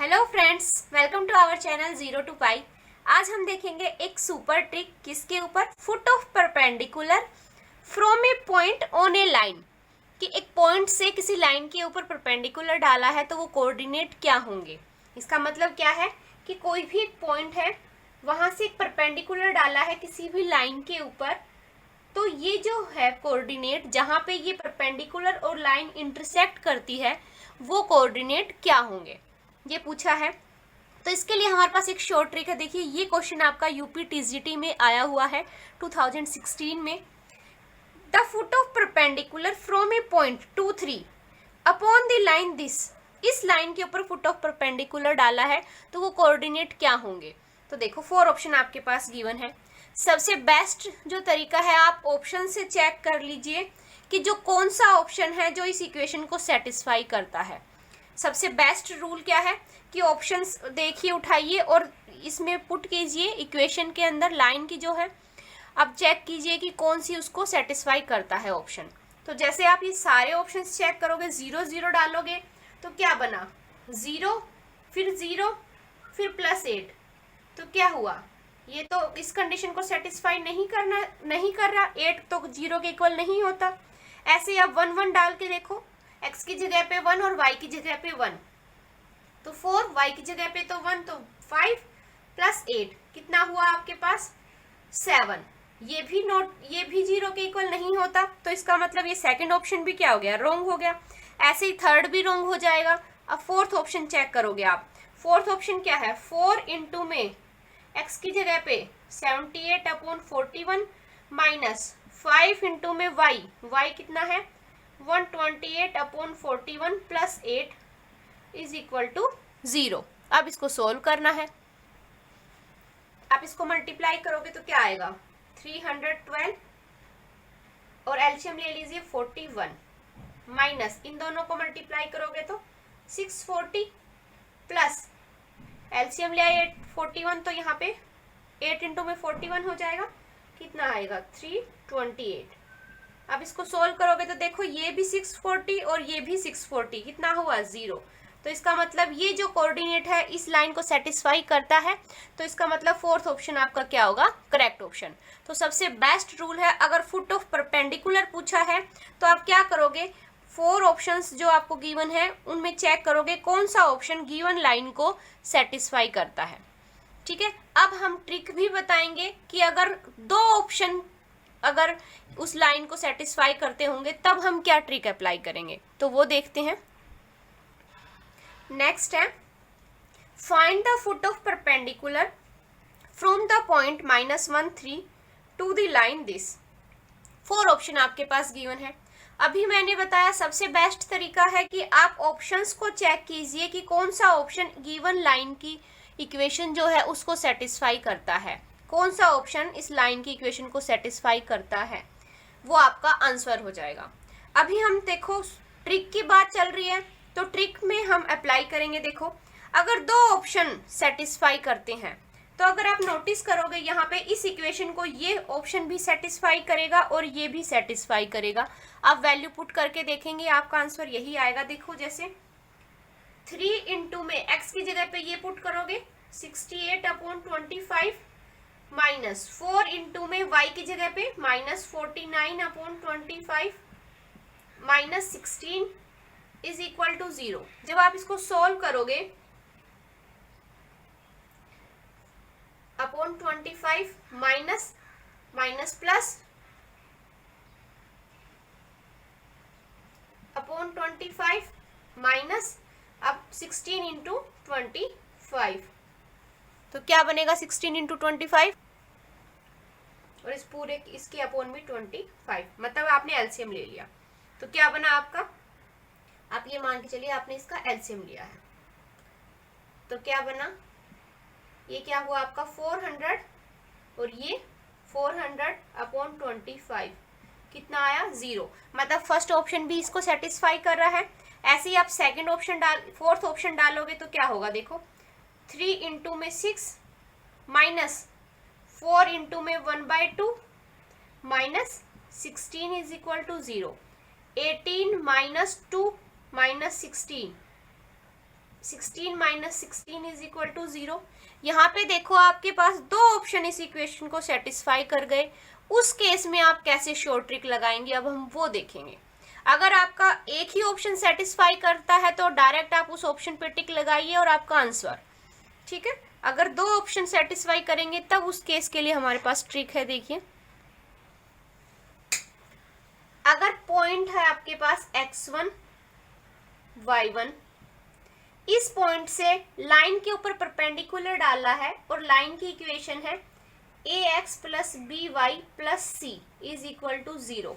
Hello friends, welcome to our channel 0 to pi. आज हम देखेंगे एक सुपर ट्रिक किसके ऊपर, foot of perpendicular from a point on a line. कि एक पॉइंट से किसी लाइन के ऊपर परपेंडिकुलर डाला है तो वो कोऑर्डिनेट क्या होंगे। इसका मतलब क्या है कि कोई भी एक पॉइंट है, वहां से एक परपेंडिकुलर डाला है किसी भी लाइन के ऊपर, तो ये जो है कोऑर्डिनेट जहां पे ये परपेंडिकुलर और लाइन इंटरसेक्ट करती है वो कोऑर्डिनेट क्या होंगे, ये पूछा है। तो इसके लिए हमारे पास एक शॉर्ट ट्रिक है। देखिए, ये क्वेश्चन आपका यूपी टीजीटी में आया हुआ है 2016 में। The foot of perpendicular from a point 2, 3 upon the line this. इस लाइन के ऊपर फुट ऑफ परपेंडिकुलर डाला है तो वो कोऑर्डिनेट क्या होंगे। तो देखो, 4 ऑप्शन आपके पास गिवन है। सबसे बेस्ट जो तरीका है, आप ऑप्शन से चेक कर लीजिए कि जो कौन सा ऑप्शन है जो इस इक्वेशन को सेटिस्फाई करता है। सबसे बेस्ट रूल क्या है कि ऑप्शंस देखिए, उठाइए और इसमें पुट कीजिए इक्वेशन के अंदर लाइन की जो है। अब चेक कीजिए कि कौन सी उसको सेटिस्फाई करता है ऑप्शन। तो जैसे आप ये सारे ऑप्शंस चेक करोगे, 0 0 डालोगे तो क्या बना, 0 फिर 0 फिर +8। तो क्या हुआ, ये तो इस कंडीशन को सेटिस्फाई नहीं कर रहा। 8 तो 0 के इक्वल नहीं होता। ऐसे आप 1 1 डाल के देखो, x की जगह पे 1 और y की जगह पे 1, तो 4, y की जगह पे तो 1, तो 5 +8 कितना हुआ आपके पास, 7। ये भी 0 के इक्वल नहीं होता, तो इसका मतलब ये सेकंड ऑप्शन भी क्या हो गया, रॉन्ग हो गया। ऐसे ही थर्ड भी रॉन्ग हो जाएगा। अब फोर्थ ऑप्शन चेक करोगे आप। फोर्थ ऑप्शन क्या है, 4 इंटू में x की जगह पे 78/41 माइनस 5 इंटू में y कितना है 128/41 +8 इज इक्वल टू 0। अब इसको सोल्व करना है। आप इसको मल्टीप्लाई करोगे तो क्या आएगा, 312 और एलसीएम ले लीजिए 41 माइनस इन दोनों को मल्टीप्लाई करोगे तो 640 प्लस एलसीएम ले आए 41, तो यहाँ पे 8 इंटू में 41 हो जाएगा, कितना आएगा 328। अब इसको सोल्व करोगे तो देखो, ये भी 640 और ये भी 640, कितना हुआ 0। तो इसका मतलब ये जो कोऑर्डिनेट है इस लाइन को सेटिस्फाई करता है। तो इसका मतलब फोर्थ ऑप्शन आपका क्या होगा, करेक्ट ऑप्शन। तो सबसे बेस्ट रूल है, अगर फुट ऑफ परपेंडिकुलर पूछा है तो आप क्या करोगे, 4 ऑप्शंस जो आपको गिवन है उनमें चेक करोगे कौन सा ऑप्शन गिवन लाइन को सेटिस्फाई करता है। ठीक है, अब हम ट्रिक भी बताएंगे कि अगर 2 ऑप्शन अगर उस लाइन को सेटिस्फाई करते होंगे तब हम क्या ट्रिक अप्लाई करेंगे, तो वो देखते हैं। नेक्स्ट है, find the foot of perpendicular from the point -1 3 to the line this. 4 option आपके पास गिवन है। अभी मैंने बताया सबसे बेस्ट तरीका है कि आप ऑप्शंस को चेक कीजिए कि कौन सा ऑप्शन गिवन लाइन की इक्वेशन जो है उसको सेटिस्फाई करता है। कौन सा ऑप्शन इस लाइन की इक्वेशन को सेटिस्फाई करता है, वो आपका आंसर हो जाएगा। अभी हम देखो, ट्रिक की बात चल रही है तो ट्रिक में हम अप्लाई करेंगे। देखो, अगर 2 ऑप्शन सेटिस्फाई करते हैं तो अगर आप नोटिस करोगे यहाँ पे इस इक्वेशन को ये ऑप्शन भी सेटिस्फाई करेगा और ये भी सेटिस्फाई करेगा। आप वैल्यू पुट करके देखेंगे, आपका आंसर यही आएगा। देखो, जैसे 3 इंटू में x की जगह पे ये पुट करोगे 68/25 माइनस 4 इंटू में y की जगह पे -49/25 माइनस 16 इज इक्वल टू 0। जब आप इसको सॉल्व करोगे upon 25 minus plus upon 25 minus अब 16 इंटू 25, तो क्या बनेगा 16 इंटू 25 और इस पूरे इसके अपॉन में 25, मतलब आपने एलसीएम ले लिया। तो क्या बना आपका, आप ये मान के चलिए आपने इसका एलसीएम लिया है, तो क्या बना, ये क्या हुआ आपका 400 और ये 400/25, कितना आया 0। मतलब फर्स्ट ऑप्शन भी इसको सेटिस्फाई कर रहा है। ऐसे ही आप सेकंड ऑप्शन फोर्थ ऑप्शन डालोगे तो क्या होगा, देखो 3 इंटू में 6 माइनस 4 इंटू में 1/2 minus 16 is equal to 0। 18 minus 2 minus 16 16 minus 16 is equal to 0। यहाँ पे देखो आपके पास दो ऑप्शन इस इक्वेशन को सेटिस्फाई कर गए। उस केस में आप कैसे शॉर्ट ट्रिक लगाएंगे अब हम वो देखेंगे। अगर आपका एक ही ऑप्शन सेटिस्फाई करता है तो डायरेक्ट आप उस ऑप्शन पे टिक लगाइए और आपका आंसर, ठीक है। अगर दो ऑप्शन सेटिस्फाई करेंगे तब उस केस के लिए हमारे पास ट्रिक है। देखिए, अगर पॉइंट है आपके पास x1 y1, इस पॉइंट से लाइन के ऊपर परपेंडिकुलर डाला है और लाइन की इक्वेशन है ax plus by plus c is equal to 0।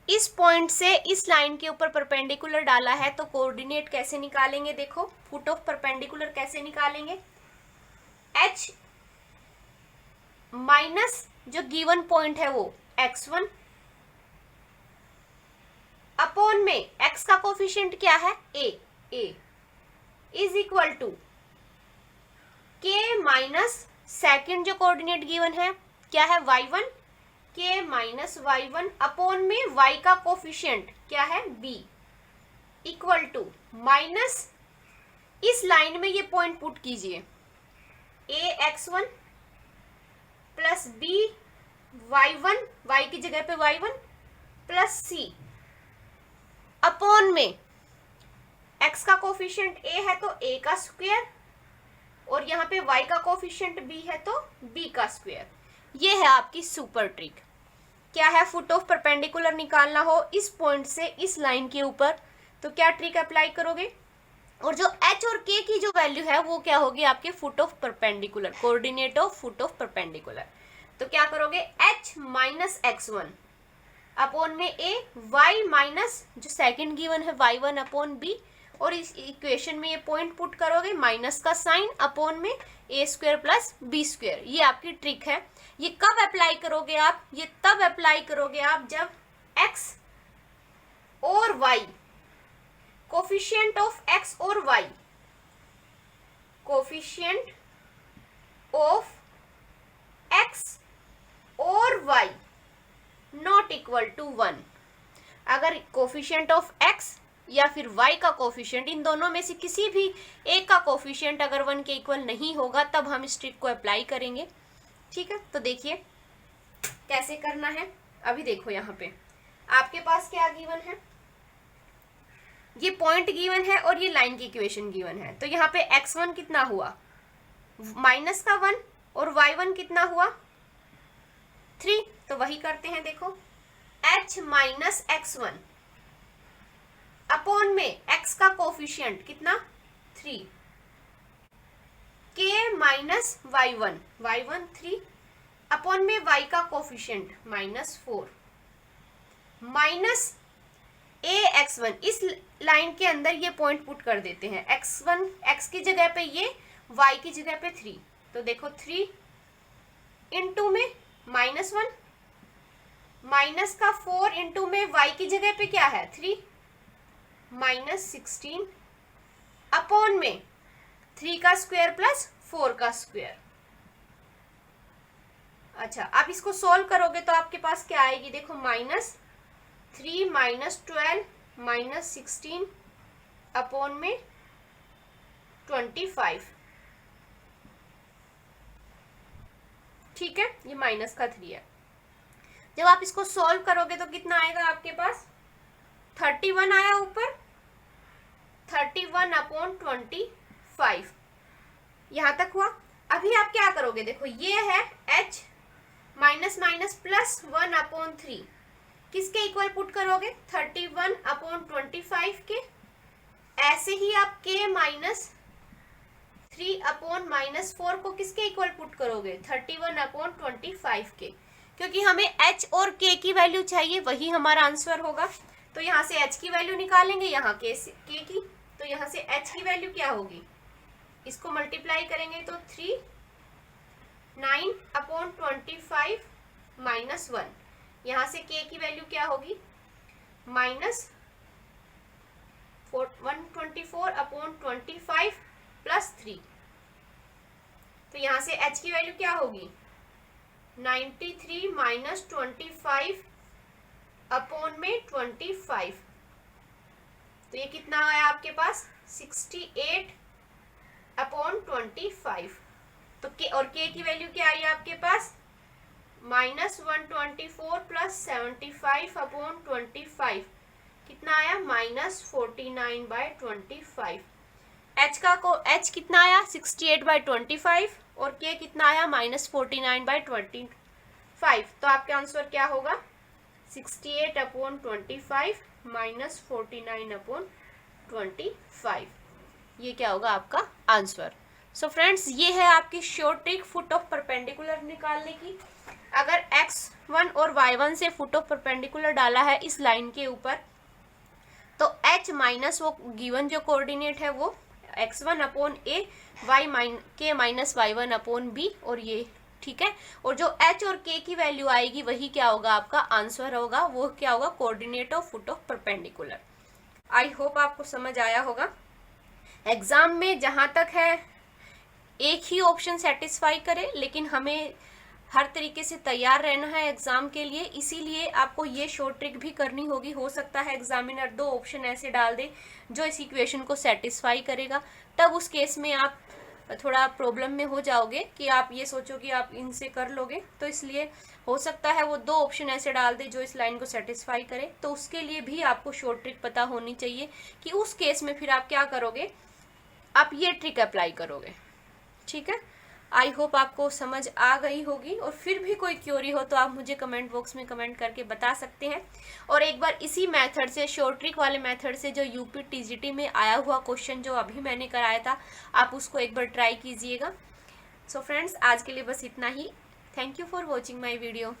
इस पॉइंट से इस लाइन के ऊपर परपेंडिकुलर डाला है तो कोऑर्डिनेट कैसे निकालेंगे? देखो, फुट ऑफ परपेंडिकुलर कैसे निकालेंगे? h माइनस जो गिवन पॉइंट है वो x1 अपॉन में x का कोफिशिएंट क्या है? a is equal to k minus second जो कोऑर्डिनेट गिवन है क्या है? y1, k minus y1 upon में y का कोफिशिएंट क्या है? b इक्वल टू माइनस इस लाइन में ये पॉइंट पुट कीजिए ax1 plus b y1, y की जगह पे y1 प्लस c अपॉन में x का कोफिशिएंट a है तो a का स्क्वायर और यहाँ पे y का कोफिशिएंट b है तो b का स्क्वायर। ये है आपकी सुपर ट्रिक। क्या है? फुट ऑफ परपेंडिकुलर निकालना हो इस पॉइंट से इस लाइन के ऊपर तो क्या ट्रिक अप्लाई करोगे? और जो h और k की जो वैल्यू है वो क्या होगी? आपके foot of perpendicular, coordinate of foot of perpendicular. तो क्या करोगे? h माइनस x1 अपॉन में a, y माइनस जो सेकंड गिवन है y1 अपॉन b और इस इक्वेशन में ये पॉइंट पुट करोगे माइनस का साइन अपॉन में a square plus b square. ये आपकी ट्रिक है। ये कब अप्लाई करोगे आप? ये तब अप्लाई करोगे आप जब x और y, कोफिशिएंट ऑफ x और y, कोफिशिएंट ऑफ x और y नॉट इक्वल टू 1। अगर कोफिशिएंट ऑफ x या फिर y का कोफिशिएंट, इन दोनों में से किसी भी एक का कोफिशिएंट अगर 1 के इक्वल नहीं होगा तब हम इस ट्रिक को अप्लाई करेंगे, ठीक है। तो देखिए कैसे करना है। अभी देखो यहाँ पे आपके पास क्या गिवन है? ये पॉइंट गिवन है और ये लाइन की इक्वेशन गिवन है। तो यहाँ पे x1 कितना हुआ? माइनस का 1 और y1 कितना हुआ? 3। तो वही करते हैं। देखो, h माइनस x1 अपॉन में x का कोफिशिएंट कितना? 3, k माइनस y1 3 अपॉन में y का कोफिशिएंट -4 माइनस ax1। इस लाइन के अंदर ये पॉइंट पुट कर देते हैं। x1 x की जगह पे ये, y की जगह पे 3। तो देखो 3 इंटू में -1 माइनस का 4 इंटू में y की जगह पे क्या है? 3 -16 अपॉन में 3 का स्क्वायर प्लस 4 का स्क्वायर। अच्छा, आप इसको सोल्व करोगे तो आपके पास क्या आएगी? देखो, -3 -12 -16 अपॉन में 25, ठीक है। ये माइनस का 3 है। जब आप इसको सॉल्व करोगे तो कितना आएगा आपके पास? 31 आया ऊपर, 31 अपॉन 25। यहां तक हुआ। अभी आप क्या करोगे? देखो, ये है h minus minus plus 1 upon 3, किसके इक्वल पुट करोगे? 31 अपॉन 25 के। ऐसे ही आप k माइनस 3 अपॉन -4 को किसके इक्वल पुट करोगे? 31 अपॉन 25 के। क्योंकि हमें h और k की वैल्यू चाहिए, वही हमारा आंसर होगा। तो यहाँ से h की वैल्यू निकालेंगे, यहाँ k की। तो यहाँ से h की वैल्यू क्या होगी? इसको मल्टीप्लाई करेंगे तो 3 9 अपॉन 25 -1। यहाँ से k की वैल्यू क्या होगी? -124 अपॉन 25 प्लस 3। तो यहाँ से h की वैल्यू क्या होगी? 93 माइनस 25 अपॉन में 25। तो ये कितना आया आपके पास? 68/25। तो के और के की वैल्यू क्या आई आपके पास, -124 + 75/25 कितना आया, -49/25। एच कितना आया, 68/25 और के कितना आया, -49/25। तो आपका आंसर क्या होगा, 68/25 -49/25। ये क्या होगा आपका आंसर। सो फ्रेंड्स, ये है आपकी short trick foot of perpendicular निकालने की। अगर x1 और y1 से फुट ऑफ परपेंडिकुलर डाला है इस लाइन के ऊपर, तो h माइनस वो गिवन जो कोऑर्डिनेट है वो x1/a, k - y1/b और ये, ठीक है। और जो h और k की वैल्यू आएगी वही क्या होगा आपका आंसर होगा, वो क्या होगा, coordinate of foot of perpendicular. I hope आपको समझ आया होगा। एग्जाम में जहां तक है एक ही ऑप्शन सेटिस्फाई करे, लेकिन हमें हर तरीके से तैयार रहना है एग्जाम के लिए, इसीलिए आपको ये शॉर्ट ट्रिक भी करनी होगी। हो सकता है एग्जामिनर 2 ऑप्शन ऐसे डाल दे जो इस इक्वेशन को सेटिस्फाई करेगा, तब उस केस में आप थोड़ा प्रॉब्लम में हो जाओगे कि आप ये सोचो कि आप इनसे कर लोगे। तो इसलिए हो सकता है वो 2 ऑप्शन ऐसे डाल दे जो इस लाइन को सेटिस्फाई करे, तो उसके लिए भी आपको शॉर्ट ट्रिक पता होनी चाहिए कि उस केस में फिर आप क्या करोगे, आप ये ट्रिक अप्लाई करोगे, ठीक है। आई होप आपको समझ आ गई होगी, और फिर भी कोई क्वेरी हो तो आप मुझे कमेंट बॉक्स में कमेंट करके बता सकते हैं। और एक बार इसी मेथड से, शॉर्ट ट्रिक वाले मेथड से, जो यूपी टीजीटी में आया हुआ क्वेश्चन जो अभी मैंने कराया था, आप उसको एक बार ट्राई कीजिएगा। सो फ्रेंड्स, आज के लिए बस इतना ही। Thank you for watching my video.